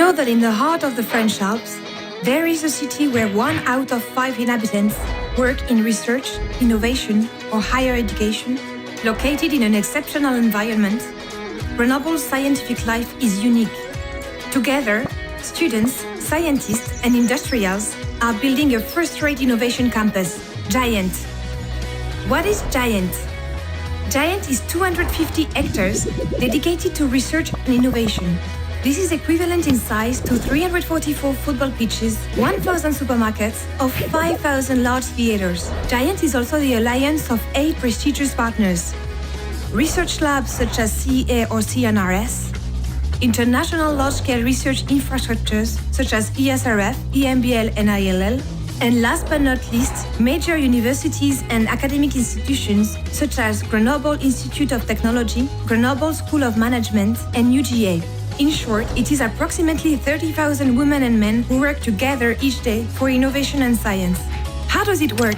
know that in the heart of the French Alps, there is a city where 1 out of 5 inhabitants work in research, innovation, or higher education. Located in an exceptional environment, Grenoble's scientific life is unique. Together, students, scientists, and industrials are building a first-rate innovation campus, GIANT. What is GIANT? GIANT is 250 hectares dedicated to research and innovation. This is equivalent in size to 344 football pitches, 1,000 supermarkets, or 5,000 large theaters. GIANT is also the alliance of 8 prestigious partners. Research labs such as CEA or CNRS, international large-scale research infrastructures such as ESRF, EMBL, and ILL, and last but not least, major universities and academic institutions such as Grenoble Institute of Technology, Grenoble School of Management, and UGA. In short, it is approximately 30,000 women and men who work together each day for innovation and science. How does it work?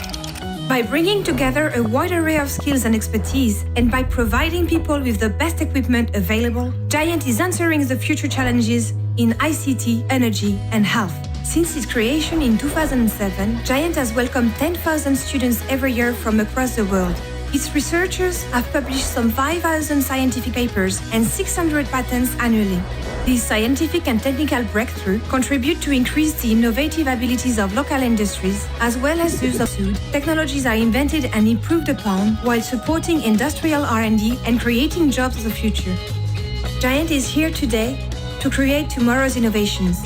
By bringing together a wide array of skills and expertise, and by providing people with the best equipment available, GIANT is answering the future challenges in ICT, energy, and health. Since its creation in 2007, GIANT has welcomed 10,000 students every year from across the world. Its researchers have published some 5,000 scientific papers and 600 patents annually. These scientific and technical breakthroughs contribute to increase the innovative abilities of local industries, as well as those of food. Technologies are invented and improved upon while supporting industrial R&D and creating jobs of the future. GIANT is here today to create tomorrow's innovations.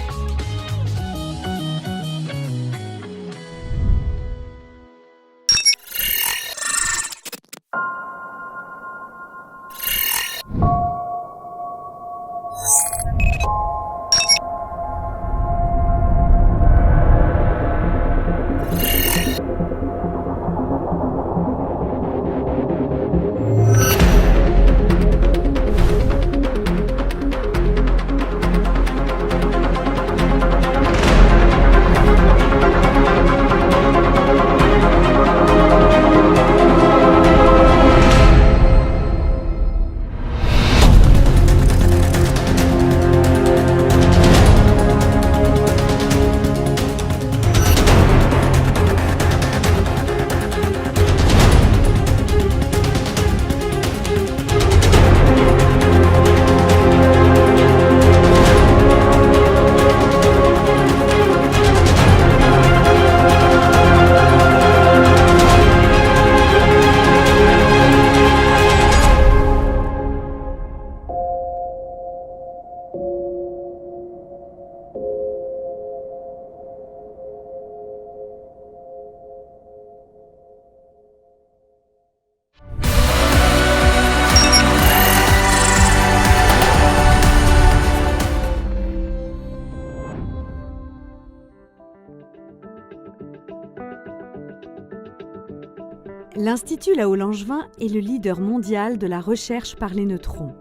L'Institut Lahault-Langevin est le leader mondial de la recherche par les neutrons.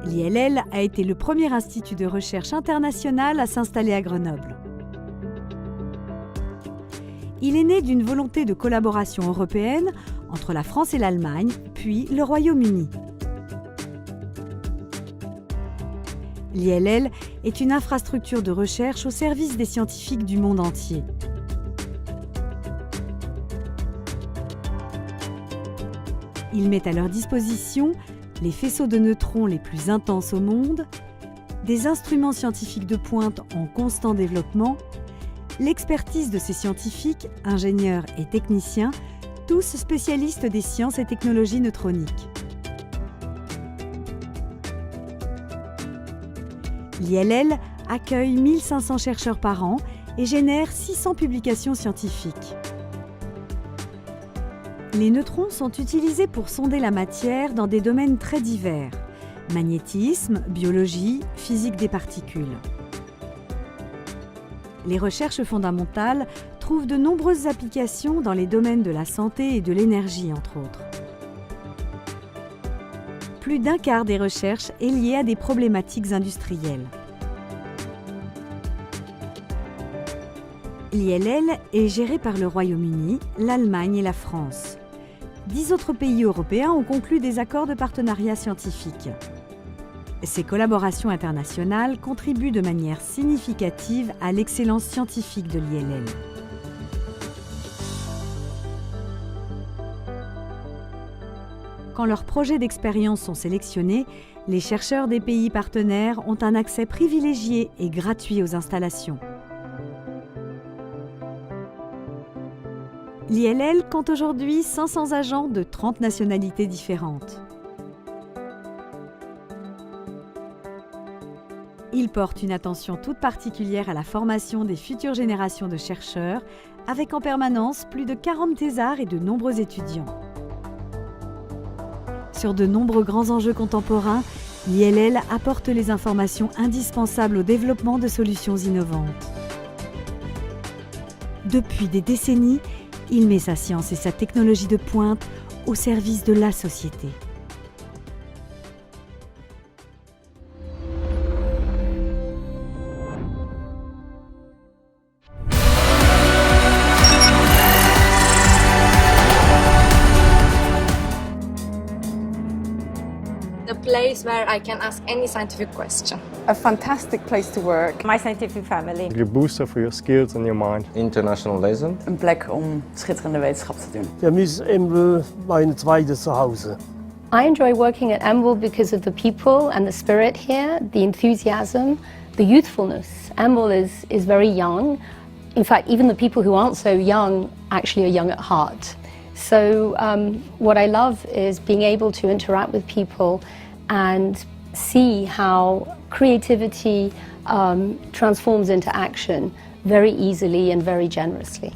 L'ILL a été le premier institut de recherche international à s'installer à Grenoble. Il est né d'une volonté de collaboration européenne entre la France et l'Allemagne, puis le Royaume-Uni. L'ILL est une infrastructure de recherche au service des scientifiques du monde entier. Il met à leur disposition les faisceaux de neutrons les plus intenses au monde, des instruments scientifiques de pointe en constant développement, l'expertise de ces scientifiques, ingénieurs et techniciens, tous spécialistes des sciences et technologies neutroniques. L'ILL accueille 1500 chercheurs par an et génère 600 publications scientifiques. Les neutrons sont utilisés pour sonder la matière dans des domaines très divers: magnétisme, biologie, physique des particules. Les recherches fondamentales trouvent de nombreuses applications dans les domaines de la santé et de l'énergie, entre autres. Plus d'un quart des recherches est lié à des problématiques industrielles. L'ILL est géré par le Royaume-Uni, l'Allemagne et la France. 10 autres pays européens ont conclu des accords de partenariat scientifique. Ces collaborations internationales contribuent de manière significative à l'excellence scientifique de l'ILL. Quand leurs projets d'expérience sont sélectionnés, les chercheurs des pays partenaires ont un accès privilégié et gratuit aux installations. L'ILL compte aujourd'hui 500 agents de 30 nationalités différentes. Ils portent une attention toute particulière à la formation des futures générations de chercheurs, avec en permanence plus de 40 thésards et de nombreux étudiants. Sur de nombreux grands enjeux contemporains, l'ILL apporte les informations indispensables au développement de solutions innovantes. Depuis des décennies, il met sa science et sa technologie de pointe au service de la société. The place where I can ask any scientific question. A fantastic place to work. My scientific family. A booster for your skills and your mind. International lezen. Een plek om schitterende wetenschap te doen. Für mich ist EMBL mein zweites Zuhause. I enjoy working at EMBL because of the people and the spirit here, the enthusiasm, the youthfulness. EMBL is very young. In fact, even the people who aren't so young actually are young at heart. So what I love is being able to interact with people and see how creativity transforms into action very easily and very generously.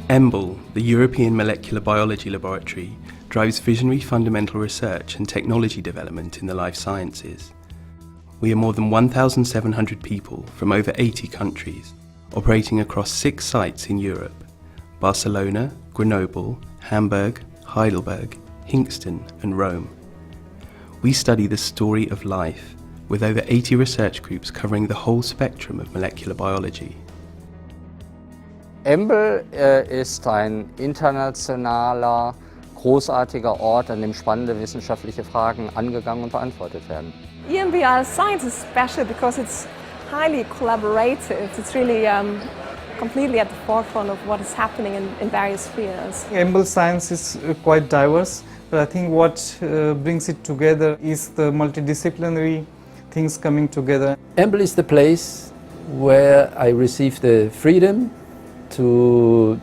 EMBL, the European Molecular Biology Laboratory, drives visionary fundamental research and technology development in the life sciences. We are more than 1,700 people from over 80 countries, operating across 6 sites in Europe: Barcelona, Grenoble, Hamburg, Heidelberg, Hinxton and Rome. We study the story of life, with over 80 research groups covering the whole spectrum of molecular biology. EMBL ist ein internationaler, großartiger Ort, an dem spannende wissenschaftliche Fragen angegangen und beantwortet werden. EMBL Science is special because it's highly collaborative. It's really completely at the forefront of what is happening in various fields. EMBL Science is quite diverse, but I think what brings it together is the multidisciplinary things coming together. EMBL is the place where I receive the freedom to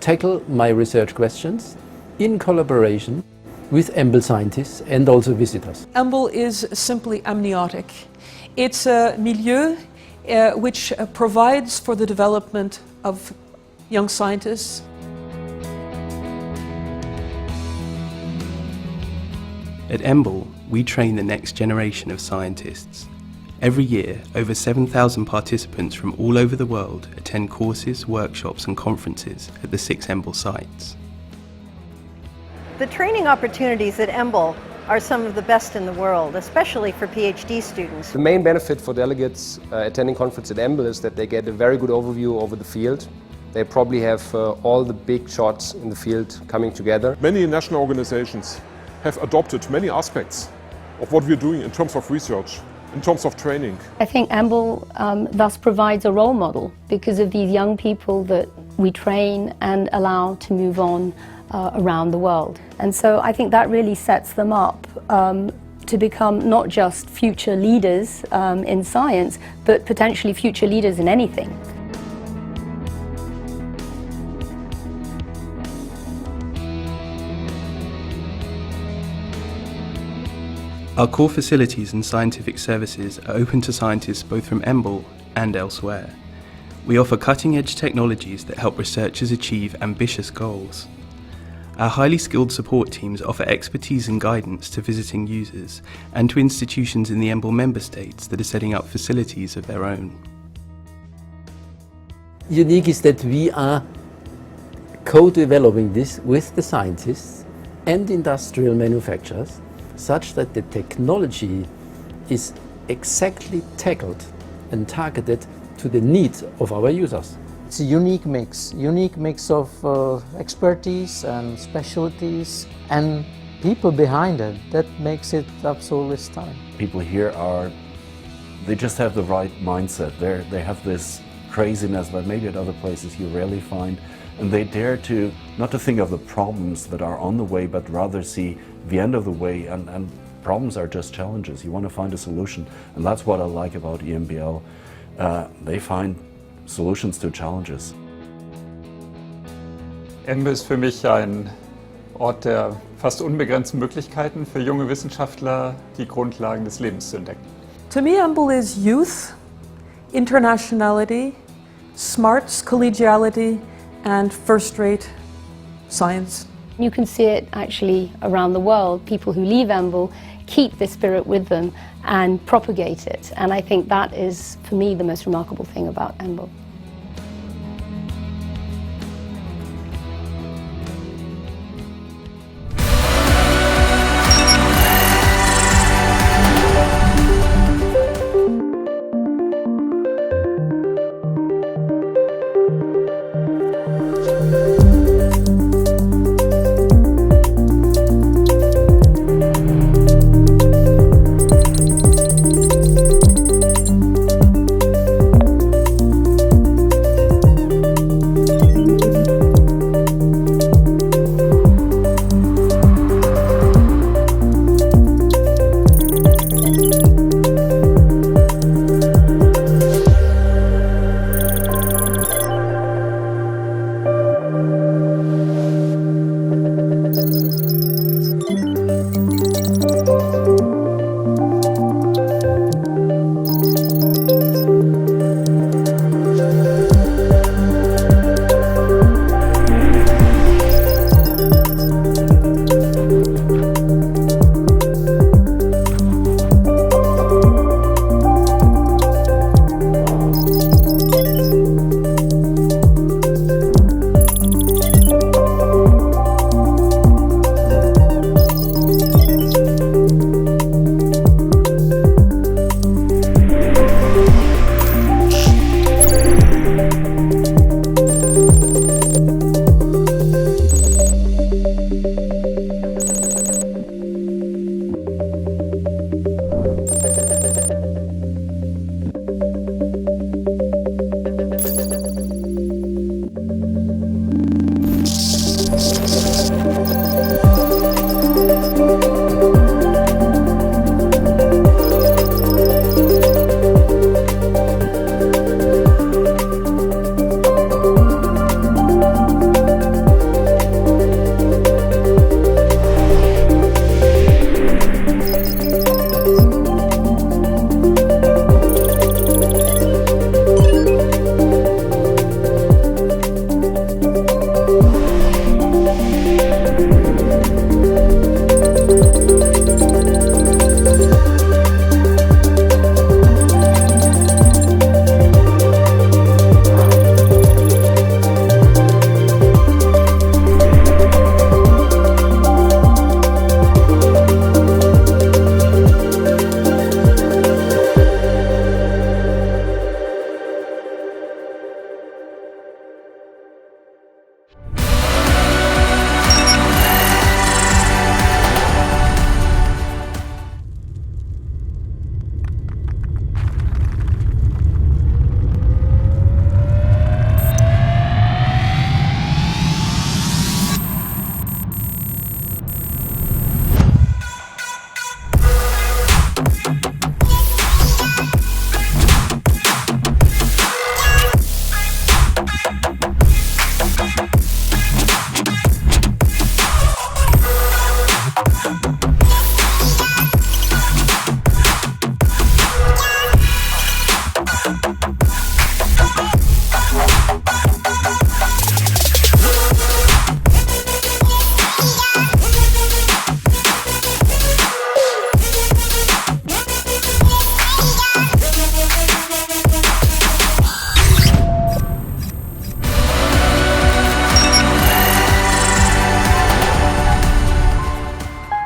tackle my research questions in collaboration with EMBL scientists and also visitors. EMBL is simply amniotic. It's a milieu which provides for the development of young scientists. At EMBL, we train the next generation of scientists. Every year, over 7,000 participants from all over the world attend courses, workshops and conferences at the 6 EMBL sites. The training opportunities at EMBL are some of the best in the world, especially for PhD students. The main benefit for delegates attending conference at EMBL is that they get a very good overview over the field. They probably have all the big shots in the field coming together. Many national organizations have adopted many aspects of what we're doing in terms of research, in terms of training. I think EMBL thus provides a role model because of these young people that we train and allow to move on around the world. And so I think that really sets them up to become not just future leaders in science, but potentially future leaders in anything. Our core facilities and scientific services are open to scientists both from EMBL and elsewhere. We offer cutting-edge technologies that help researchers achieve ambitious goals. Our highly skilled support teams offer expertise and guidance to visiting users and to institutions in the EMBL member states that are setting up facilities of their own. Unique is that we are co-developing this with the scientists and industrial manufacturers, such that the technology is exactly tackled and targeted to the needs of our users. it's a unique mix of expertise and specialties and people behind it. That makes it absolutely stunning. People here they just have the right mindset. They have this craziness that maybe at other places you rarely find, and they dare to not to think of the problems that are on the way, but rather see the end of the way, and problems are just challenges. You want to find a solution, and that's what I like about EMBL. They find solutions to challenges. EMBL ist für mich ein Ort der fast unbegrenzten Möglichkeiten für junge Wissenschaftler, die Grundlagen des Lebens zu entdecken. To me, EMBL is youth, internationality, smarts, collegiality, and first-rate science. You can see it actually around the world. People who leave EMBL keep this spirit with them and propagate it. And I think that is, for me, the most remarkable thing about EMBL.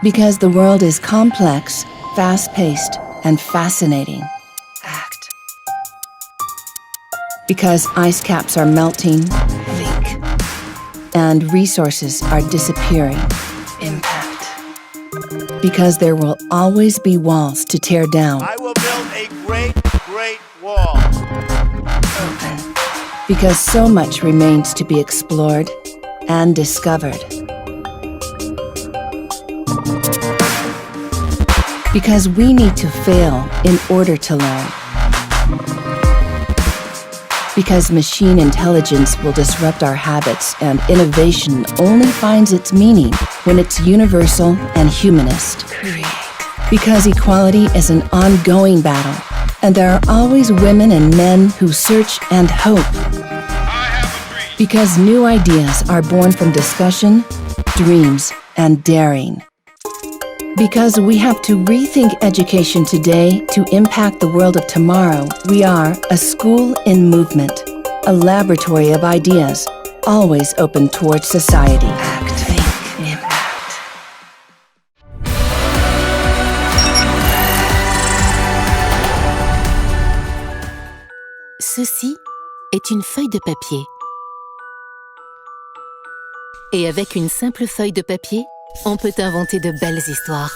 Because the world is complex, fast-paced, and fascinating. Because ice caps are melting. Think. And resources are disappearing. Impact. Because there will always be walls to tear down. I will build a great, great wall. Open. Because so much remains to be explored and discovered. Because we need to fail in order to learn. Because machine intelligence will disrupt our habits and innovation only finds its meaning when it's universal and humanist. Because equality is an ongoing battle and there are always women and men who search and hope. Because new ideas are born from discussion, dreams, and daring. Because we have to rethink education today to impact the world of tomorrow, we are a school in movement, a laboratory of ideas, always open towards society. Act, think, impact. Ceci est une feuille de papier. Et avec une simple feuille de papier, on peut inventer de belles histoires.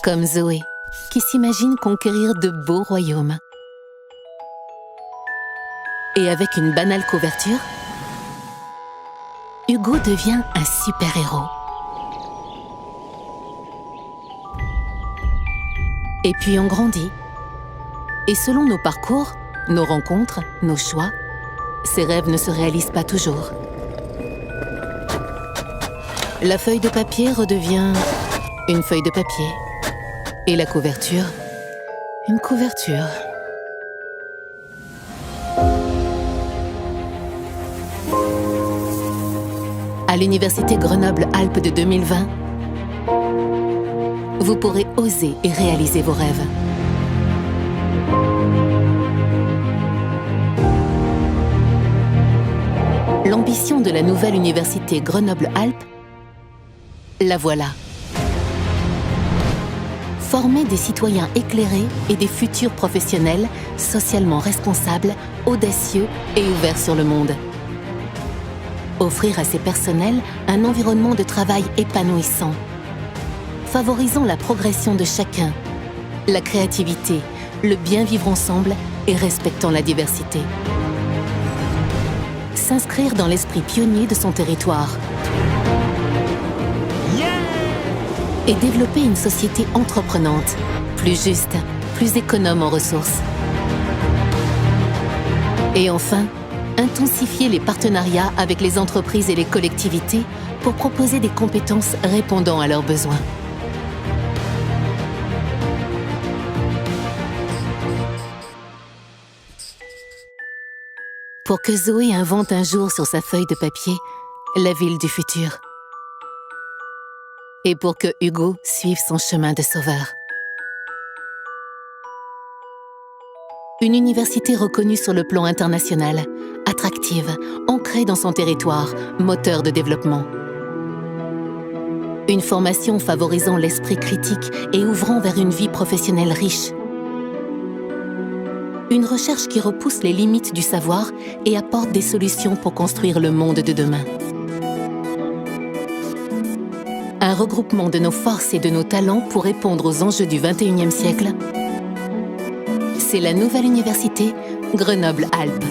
Comme Zoé, qui s'imagine conquérir de beaux royaumes. Et avec une banale couverture, Hugo devient un super-héros. Et puis on grandit. Et selon nos parcours, nos rencontres, nos choix, ces rêves ne se réalisent pas toujours. La feuille de papier redevient une feuille de papier. Et la couverture, une couverture. À l'Université Grenoble-Alpes de 2020, vous pourrez oser et réaliser vos rêves. L'ambition de la nouvelle Université Grenoble-Alpes, la voilà. Former des citoyens éclairés et des futurs professionnels socialement responsables, audacieux et ouverts sur le monde. Offrir à ces personnels un environnement de travail épanouissant, favorisant la progression de chacun, la créativité, le bien vivre ensemble et respectant la diversité. S'inscrire dans l'esprit pionnier de son territoire. Et développer une société entreprenante, plus juste, plus économe en ressources. Et enfin, intensifier les partenariats avec les entreprises et les collectivités pour proposer des compétences répondant à leurs besoins. Pour que Zoé invente un jour sur sa feuille de papier la ville du futur. Et pour que Hugo suive son chemin de sauveur. Une université reconnue sur le plan international, attractive, ancrée dans son territoire, moteur de développement. Une formation favorisant l'esprit critique et ouvrant vers une vie professionnelle riche. Une recherche qui repousse les limites du savoir et apporte des solutions pour construire le monde de demain. Un regroupement de nos forces et de nos talents pour répondre aux enjeux du XXIe siècle. C'est la nouvelle université Grenoble-Alpes.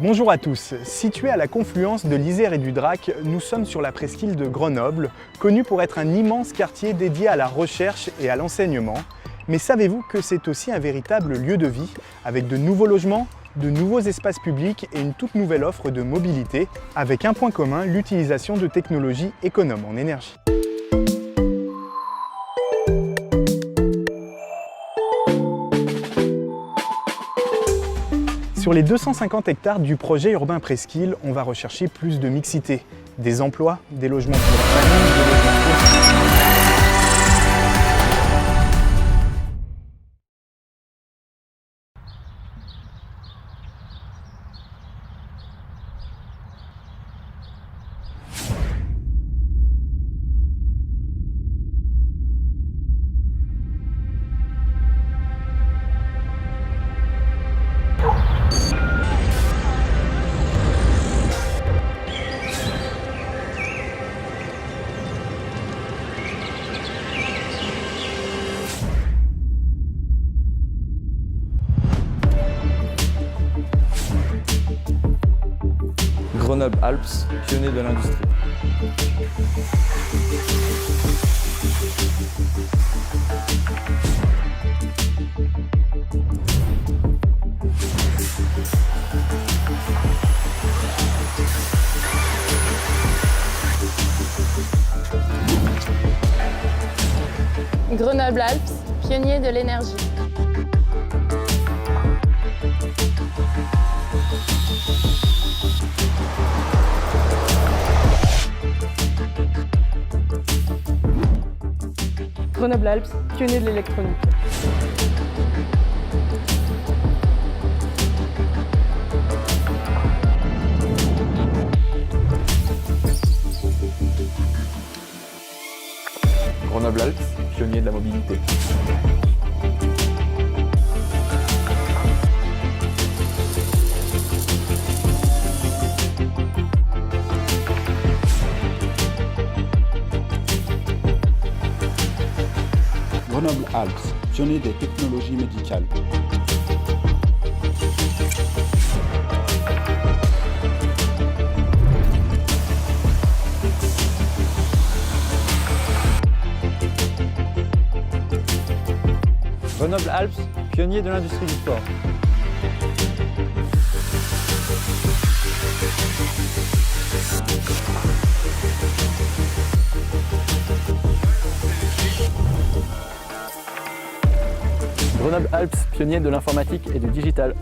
Bonjour à tous. Situé à la confluence de l'Isère et du Drac, nous sommes sur la presqu'île de Grenoble, connue pour être un immense quartier dédié à la recherche et à l'enseignement. Mais savez-vous que c'est aussi un véritable lieu de vie, avec de nouveaux logements, de nouveaux espaces publics et une toute nouvelle offre de mobilité, avec un point commun, l'utilisation de technologies économes en énergie. Sur les 250 hectares du projet urbain Presqu'île, on va rechercher plus de mixité, des emplois, des logements pour la famille, des logements pour... Grenoble-Alpes, pionnier de l'industrie. Grenoble-Alpes, pionnier de l'énergie. Grenoble-Alpes, pionnier de l'électronique. Grenoble-Alpes, pionnier de la mobilité. Grenoble-Alpes, pionnier des technologies médicales. Grenoble-Alpes, pionnier de l'industrie du sport. Grenoble-Alpes, pionnier de l'informatique et du digital.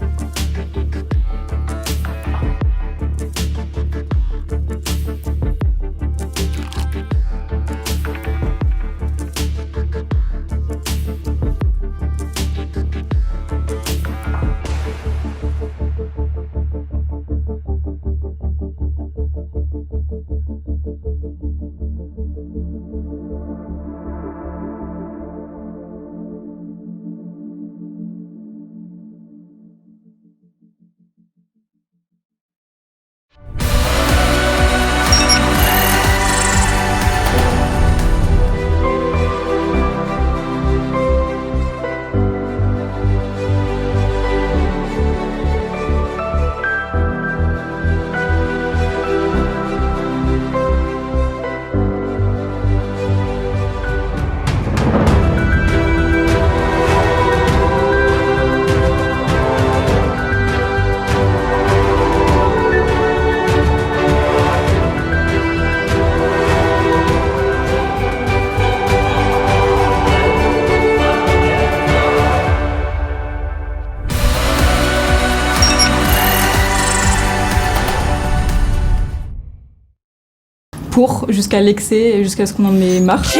Pour jusqu'à l'excès et jusqu'à ce qu'on en ait marre. Je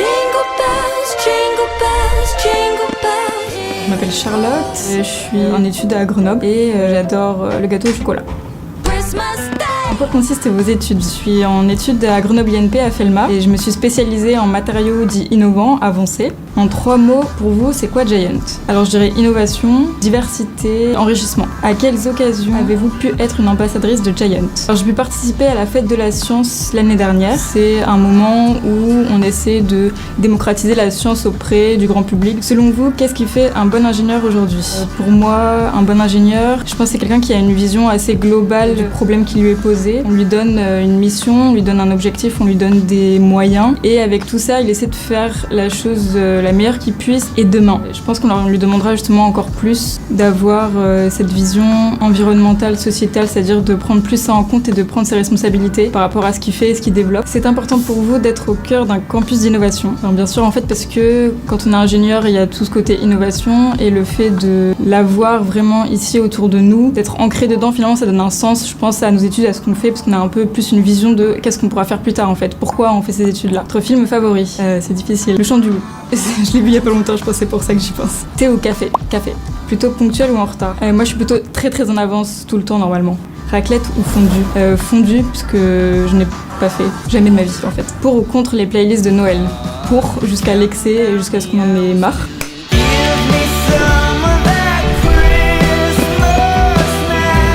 m'appelle Charlotte, je suis en études à Grenoble et j'adore le gâteau au chocolat. En quoi consistent vos études? Je suis en études à Grenoble INP à Felma et je me suis spécialisée en matériaux dits innovants, avancés. En 3 mots, pour vous, c'est quoi Giant? Alors je dirais innovation, diversité, enrichissement. À quelles occasions avez-vous pu être une ambassadrice de Giant? Alors j'ai pu participer à la fête de la science l'année dernière. C'est un moment où on essaie de démocratiser la science auprès du grand public. Selon vous, qu'est-ce qui fait un bon ingénieur aujourd'hui? Pour moi, un bon ingénieur, je pense que c'est quelqu'un qui a une vision assez globale du problème qui lui est posé. On lui donne une mission, on lui donne un objectif, on lui donne des moyens. Et avec tout ça, il essaie de faire la chose la meilleure qu'il puisse et demain. Je pense qu'on lui demandera justement encore plus d'avoir cette vision environnementale, sociétale, c'est-à-dire de prendre plus ça en compte et de prendre ses responsabilités par rapport à ce qu'il fait et ce qu'il développe. C'est important pour vous d'être au cœur d'un campus d'innovation. Alors bien sûr, en fait, parce que quand on est ingénieur, il y a tout ce côté innovation et le fait de l'avoir vraiment ici autour de nous, d'être ancré dedans, finalement, ça donne un sens, je pense, à nos études, à ce qu'on fait, parce qu'on a un peu plus une vision de qu'est-ce qu'on pourra faire plus tard, en fait. Pourquoi on fait ces études-là? Votre film favori? C'est difficile. Le Chant du Loup. Je l'ai vu il y a pas longtemps, je pense que c'est pour ça que j'y pense. Thé ou café? Café. Plutôt ponctuel ou en retard? Moi, je suis plutôt très en avance tout le temps, normalement. Raclette ou fondue? Fondue, puisque je n'ai pas fait jamais de ma vie, en fait. Pour ou contre les playlists de Noël? Pour, jusqu'à l'excès et jusqu'à ce qu'on en ait marre.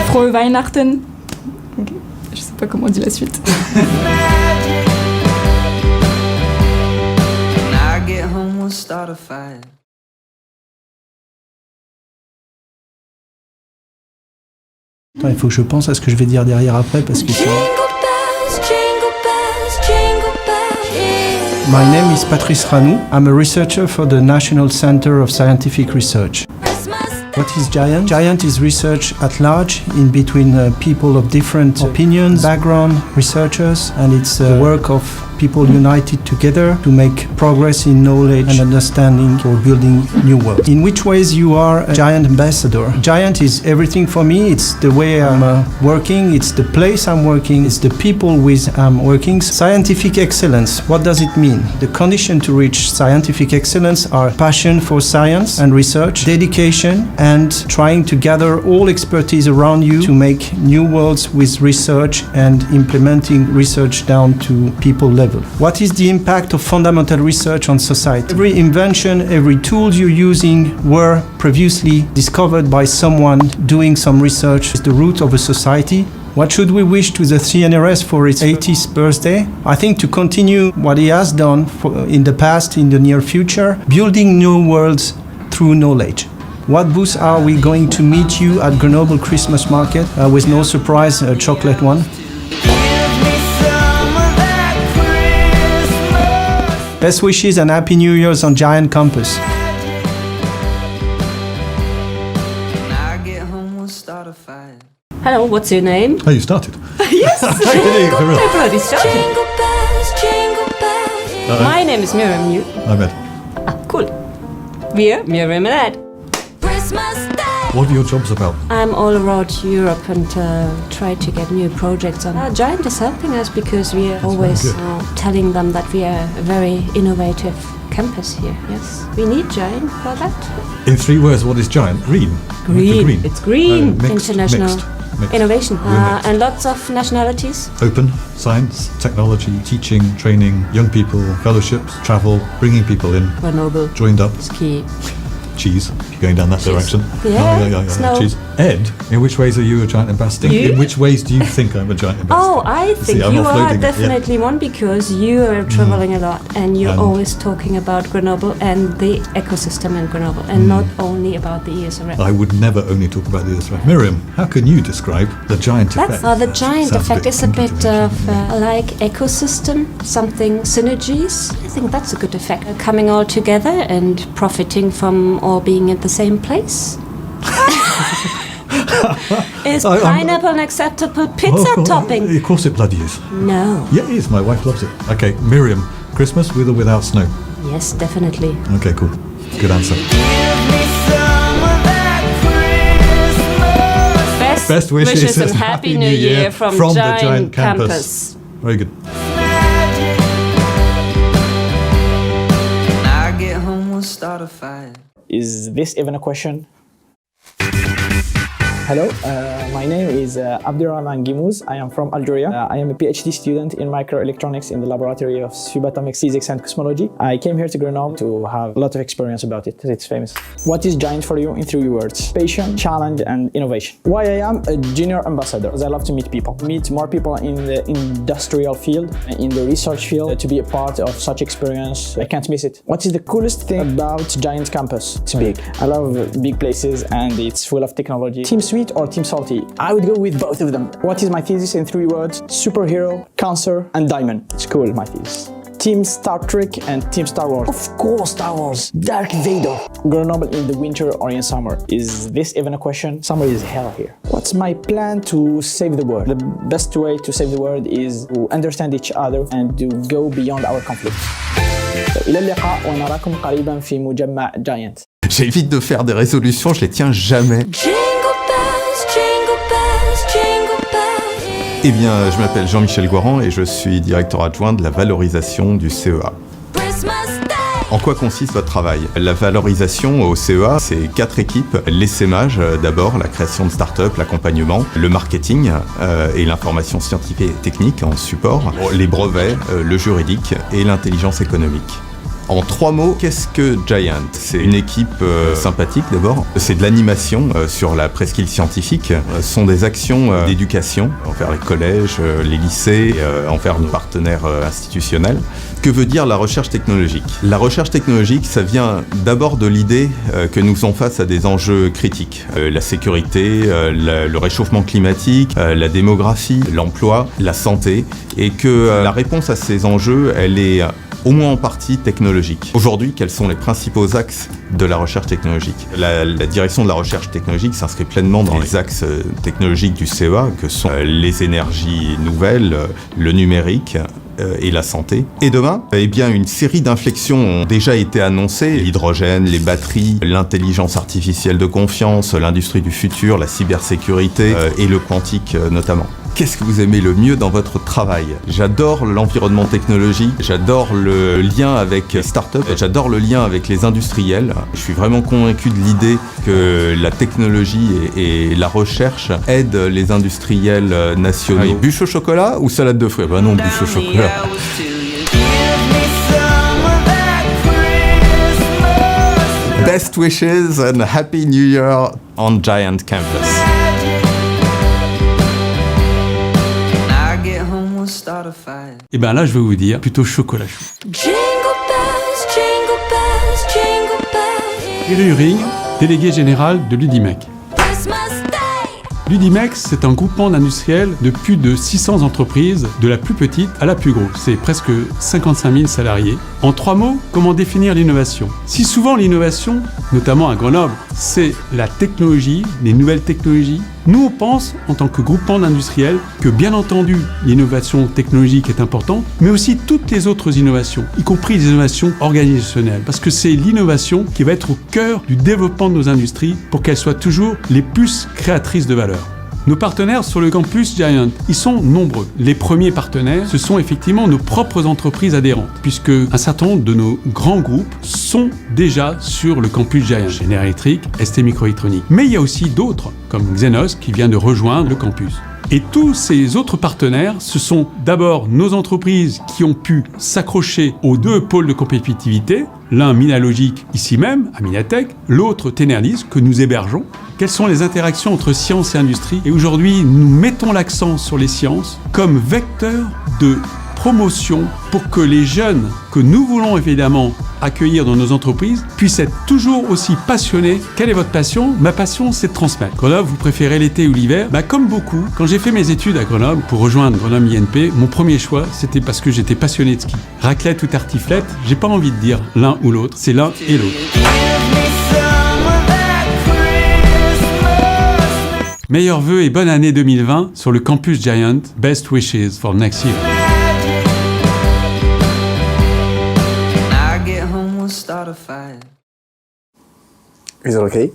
Frohe Weihnachten. Okay. Je sais pas comment on dit la suite. Attends, il faut que je pense à ce que je vais dire derrière après parce que My name is Patrice Ranou. I'm a researcher for the National Center of Scientific Research. What is Giant? Giant is research at large in between people of different opinions, background, researchers, and it's the work of people united together to make progress in knowledge and understanding for building new worlds. In which ways you are a Giant ambassador? Giant is everything for me. It's the way I'm working, it's the place I'm working, it's the people with I'm working. Scientific excellence, what does it mean? The condition to reach scientific excellence are passion for science and research, dedication, and trying to gather all expertise around you to make new worlds with research and implementing research down to people level. What is the impact of fundamental research on society? Every invention, every tool you're using were previously discovered by someone doing some research. It's the root of a society. What should we wish to the CNRS for its 80th birthday? I think to continue what he has done in the past, in the near future, building new worlds through knowledge. What booths are we going to meet you at Grenoble Christmas Market? With no surprise, a chocolate one. Best wishes and Happy New Year's on Giant Campus. Hello, what's your name? Oh, you started? Yes! I've already started. My name is Miriam. You? I'm Ed. Cool. We're Miriam and Ed. What are your jobs about? I'm all around Europe and try to get new projects on. Giant is helping us because we are always telling them that we are a very innovative campus here. Yes, we need Giant for that. In 3 words, what is Giant? Green. Green. It's green. Mixed, International mixed. innovation and lots of nationalities. Open, science, technology, teaching, training, young people, fellowships, travel, bringing people in. Grenoble. Joined up. Ski. Cheese, if you're going down that direction. Yeah, yeah. Cheese. Ed, in which ways are you a Giant ambassador? You? In which ways do you think I'm a Giant ambassador? Oh, I think you are definitely one because you are traveling a lot and you're always talking about Grenoble and the ecosystem in Grenoble and not only about the ESRF. I would never only talk about the ESRF. Miriam, how can you describe the Giant effect? The Giant effect is a bit of like ecosystem, something synergies. I think that's a good effect. Coming all together and profiting from all being at the same place. Is pineapple an acceptable pizza topping? Of course it bloody is. No. Yeah, it is. My wife loves it. Okay, Miriam, Christmas with or without snow? Yes, definitely. Okay, cool. Good answer. Best wishes and Happy New Year from the Giant Campus. Very good. I get home, we'll start a fire. Is this even a question? Hello, my name is Abdurrahman Gimouz. I am from Algeria. I am a PhD student in microelectronics in the laboratory of subatomic physics and cosmology. I came here to Grenoble to have a lot of experience about it. It's famous. What is Giant for you in 3 words? Passion, challenge, and innovation. Why I am a junior ambassador? Because I love to meet people. Meet more people in the industrial field, in the research field. To be a part of such experience, I can't miss it. What is the coolest thing about Giant Campus? It's big. I love big places and it's full of technology. Team Sweet or Team Salty? I would go with both of them. What is my thesis in 3 words? Superhero, cancer, and diamond. It's cool, my thesis. Team Star Trek and Team Star Wars. Of course, Star Wars. Darth Vader. Grenoble in the winter or in summer? Is this even a question? Summer is hell here. What's my plan to save the world? The best way to save the world is to understand each other and to go beyond our conflicts. إلى اللقاء ونراكم قريبا في مجمع Giant. J'évite de faire des résolutions, je les tiens jamais. Eh bien, je m'appelle Jean-Michel Goiran et je suis directeur adjoint de la valorisation du CEA. En quoi consiste votre travail? La valorisation au CEA, c'est 4 équipes. L'essaimage d'abord, la création de start-up, l'accompagnement, le marketing et l'information scientifique et technique en support, les brevets, le juridique et l'intelligence économique. En 3 mots, qu'est-ce que Giant? C'est une équipe sympathique d'abord. C'est de l'animation sur la presqu'île scientifique. Ce sont des actions d'éducation envers les collèges, les lycées, envers nos partenaires institutionnels. Que veut dire la recherche technologique? La recherche technologique, ça vient d'abord de l'idée que nous sommes face à des enjeux critiques. La sécurité, le réchauffement climatique, la démographie, l'emploi, la santé. Et que la réponse à ces enjeux, elle est au moins en partie technologique. Aujourd'hui, quels sont les principaux axes de la recherche technologique? La direction de la recherche technologique s'inscrit pleinement dans les axes technologiques du CEA, que sont les énergies nouvelles, le numérique et la santé. Et demain, eh bien, une série d'inflexions ont déjà été annoncées. L'hydrogène, les batteries, l'intelligence artificielle de confiance, l'industrie du futur, la cybersécurité et le quantique notamment. Qu'est-ce que vous aimez le mieux dans votre travail? J'adore l'environnement technologique, j'adore le lien avec les startups, j'adore le lien avec les industriels. Je suis vraiment convaincu de l'idée que la technologie et la recherche aident les industriels nationaux. Bûche au chocolat ou salade de fruits? Ben non, bûche au chocolat. Best wishes and Happy New Year on Giant Campus. Et bien là, je vais vous dire plutôt chocolat chaud. Thierry Huring, délégué général de l'UDIMEC. L'UDIMEC, c'est un groupement d'industriels de plus de 600 entreprises, de la plus petite à la plus grosse. C'est presque 55 000 salariés. En 3 mots, comment définir l'innovation? Si souvent l'innovation, notamment à Grenoble, c'est la technologie, les nouvelles technologies, nous on pense, en tant que groupement d'industriels, que bien entendu l'innovation technologique est importante, mais aussi toutes les autres innovations, y compris les innovations organisationnelles, parce que c'est l'innovation qui va être au cœur du développement de nos industries pour qu'elles soient toujours les plus créatrices de valeur. Nos partenaires sur le campus Giant, ils sont nombreux. Les premiers partenaires, ce sont effectivement nos propres entreprises adhérentes, puisque un certain nombre de nos grands groupes sont déjà sur le campus Giant. Général Electric, ST Microélectronique. Mais il y a aussi d'autres, comme Xenos, qui vient de rejoindre le campus. Et tous ces autres partenaires, ce sont d'abord nos entreprises qui ont pu s'accrocher aux 2 pôles de compétitivité, l'un Minalogic ici même, à Minatech, l'autre Tenerlis, que nous hébergeons. Quelles sont les interactions entre science et industrie? Et aujourd'hui, nous mettons l'accent sur les sciences comme vecteur de promotion pour que les jeunes que nous voulons évidemment accueillir dans nos entreprises puissent être toujours aussi passionnés. Quelle est votre passion? Ma passion, c'est de transmettre. Grenoble, vous préférez l'été ou l'hiver? Comme beaucoup, quand j'ai fait mes études à Grenoble pour rejoindre Grenoble INP, mon premier choix, c'était parce que j'étais passionné de ski. Raclette ou tartiflette, j'ai pas envie de dire l'un ou l'autre, c'est l'un et l'autre. Meilleurs vœux et bonne année 2020 sur le campus Giant. Best wishes for next year. Is it okay?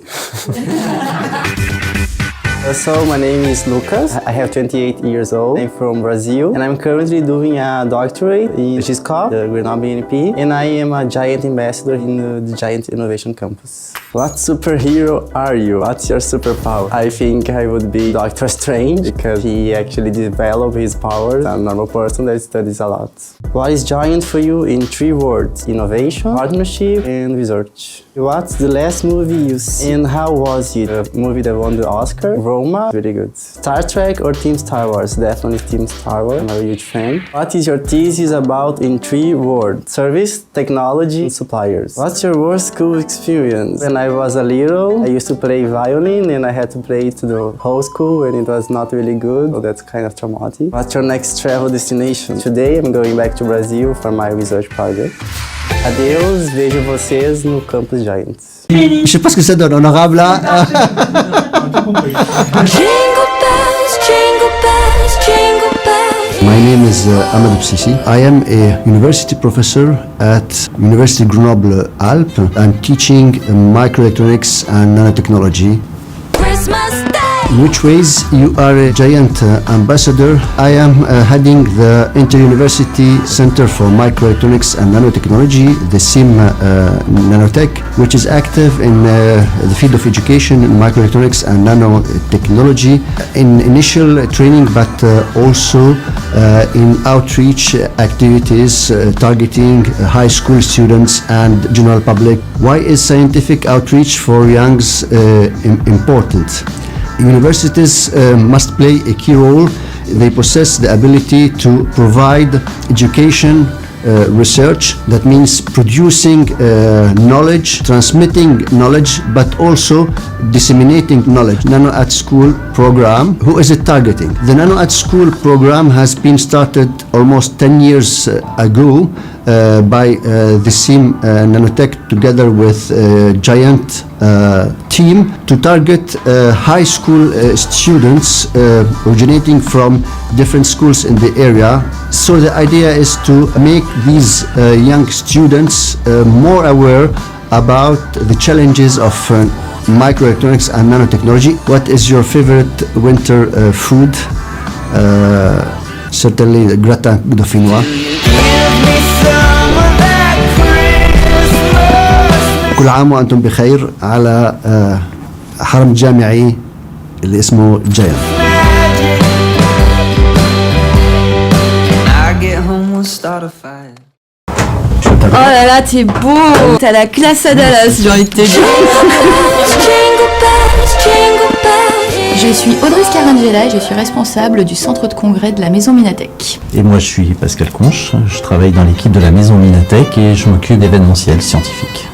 So my name is Lucas. I have 28 years old. I'm from Brazil and I'm currently doing a doctorate in GISCOP, the Grenoble INP, and I am a Giant ambassador in the Giant Innovation Campus. What superhero are you? What's your superpower? I think I would be Doctor Strange because he actually developed his powers. I'm a normal person that studies a lot. What is Giant for you in 3 words? Innovation, partnership, and research. What's the last movie you see and how was it? The movie that won the Oscar? Roma? Really good. Star Trek or Team Star Wars? Definitely Team Star Wars. I'm a huge fan. What is your thesis about in 3 words? Service, technology, and suppliers. What's your worst school experience? When I was a little, I used to play violin and I had to play it to the whole school and it was not really good, so that's kind of traumatic. What's your next travel destination? Today I'm going back to Brazil for my research project. Adeus, vejo vocês no Campus Giant. Je sais pas ce que ça donne, honorable là. My name is Amadou Psissi. I am a university professor at University Grenoble-Alpes. I'm teaching microelectronics and nanotechnology. In which ways you are a Giant ambassador? I am heading the Inter-University Center for Microelectronics and Nanotechnology, the SIM Nanotech, which is active in the field of education in microelectronics and nanotechnology in initial training, but also in outreach activities targeting high school students and general public. Why is scientific outreach for youngs important? Universities must play a key role. They possess the ability to provide education, research, that means producing knowledge, transmitting knowledge, but also disseminating knowledge. Nano at School program, who is it targeting? The Nano at School program has been started almost 10 years ago by the SIM Nanotech together with Giant team to target high school students originating from different schools in the area. So the idea is to make these young students more aware about the challenges of microelectronics and nanotechnology. What is your favorite winter food? Certainly the gratin dauphinois. كل عام وأنتم بخير على حرم جامعي اللي اسمه جاينت. Oh là là, t'es beau! T'as la classe à Dallas, j'ai envie de te dire. Je suis Audrey Scarangella et je suis responsable du centre de congrès de la Maison Minatek. Et moi je suis Pascal Conche, je travaille dans l'équipe de la Maison Minatek et je m'occupe d'événementiel scientifique.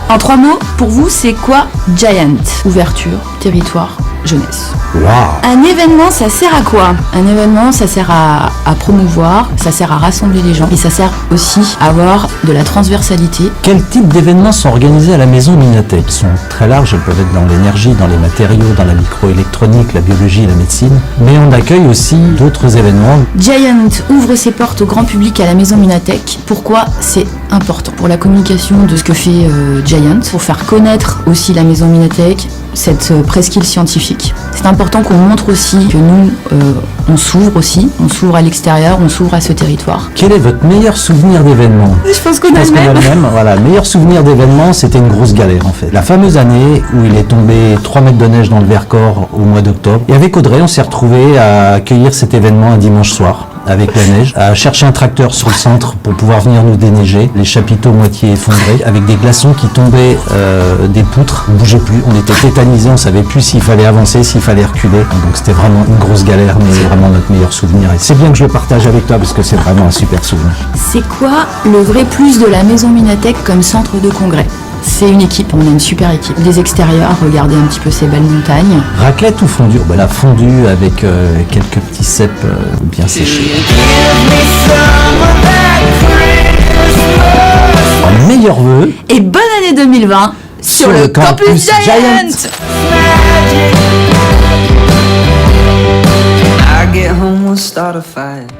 En 3 mots, pour vous, c'est quoi Giant? Ouverture, territoire, jeunesse. Wow. Un événement, ça sert à quoi? Un événement, ça sert à promouvoir, ça sert à rassembler les gens et ça sert aussi à avoir de la transversalité. Quels types d'événements sont organisés à la Maison Minatek? Ils sont très larges, elles peuvent être dans l'énergie, dans les matériaux, dans la microélectronique, la biologie et la médecine. Mais on accueille aussi d'autres événements. Giant ouvre ses portes au grand public à la Maison Minatek. Pourquoi c'est important? Pour la communication de ce que fait Giant, pour faire connaître aussi la Maison Minatek, cette presqu'île scientifique. C'est important qu'on montre aussi que nous, on s'ouvre aussi, on s'ouvre à l'extérieur, on s'ouvre à ce territoire. Quel est votre meilleur souvenir d'événement? Je pense qu'on a le même. Voilà, le meilleur souvenir d'événement, c'était une grosse galère en fait. La fameuse année où il est tombé 3 mètres de neige dans le Vercors au mois d'octobre. Et avec Audrey, on s'est retrouvés à accueillir cet événement un dimanche soir. Avec la neige, à chercher un tracteur sur le centre pour pouvoir venir nous déneiger, les chapiteaux moitié effondrés, avec des glaçons qui tombaient des poutres, on ne bougeait plus, on était tétanisés, on ne savait plus s'il fallait avancer, s'il fallait reculer. Donc c'était vraiment une grosse galère, mais c'est vraiment notre meilleur souvenir. Et c'est bien que je le partage avec toi parce que c'est vraiment un super souvenir. C'est quoi le vrai plus de la Maison Minatek comme centre de congrès? C'est une équipe, on a une super équipe. Des extérieurs, regardez un petit peu ces belles montagnes. Raclette ou fondue? La fondue avec quelques petits cèpes bien séchés. Meilleurs vœux et bonne année 2020 sur le Campus Giant. I get home, we'll start a fight.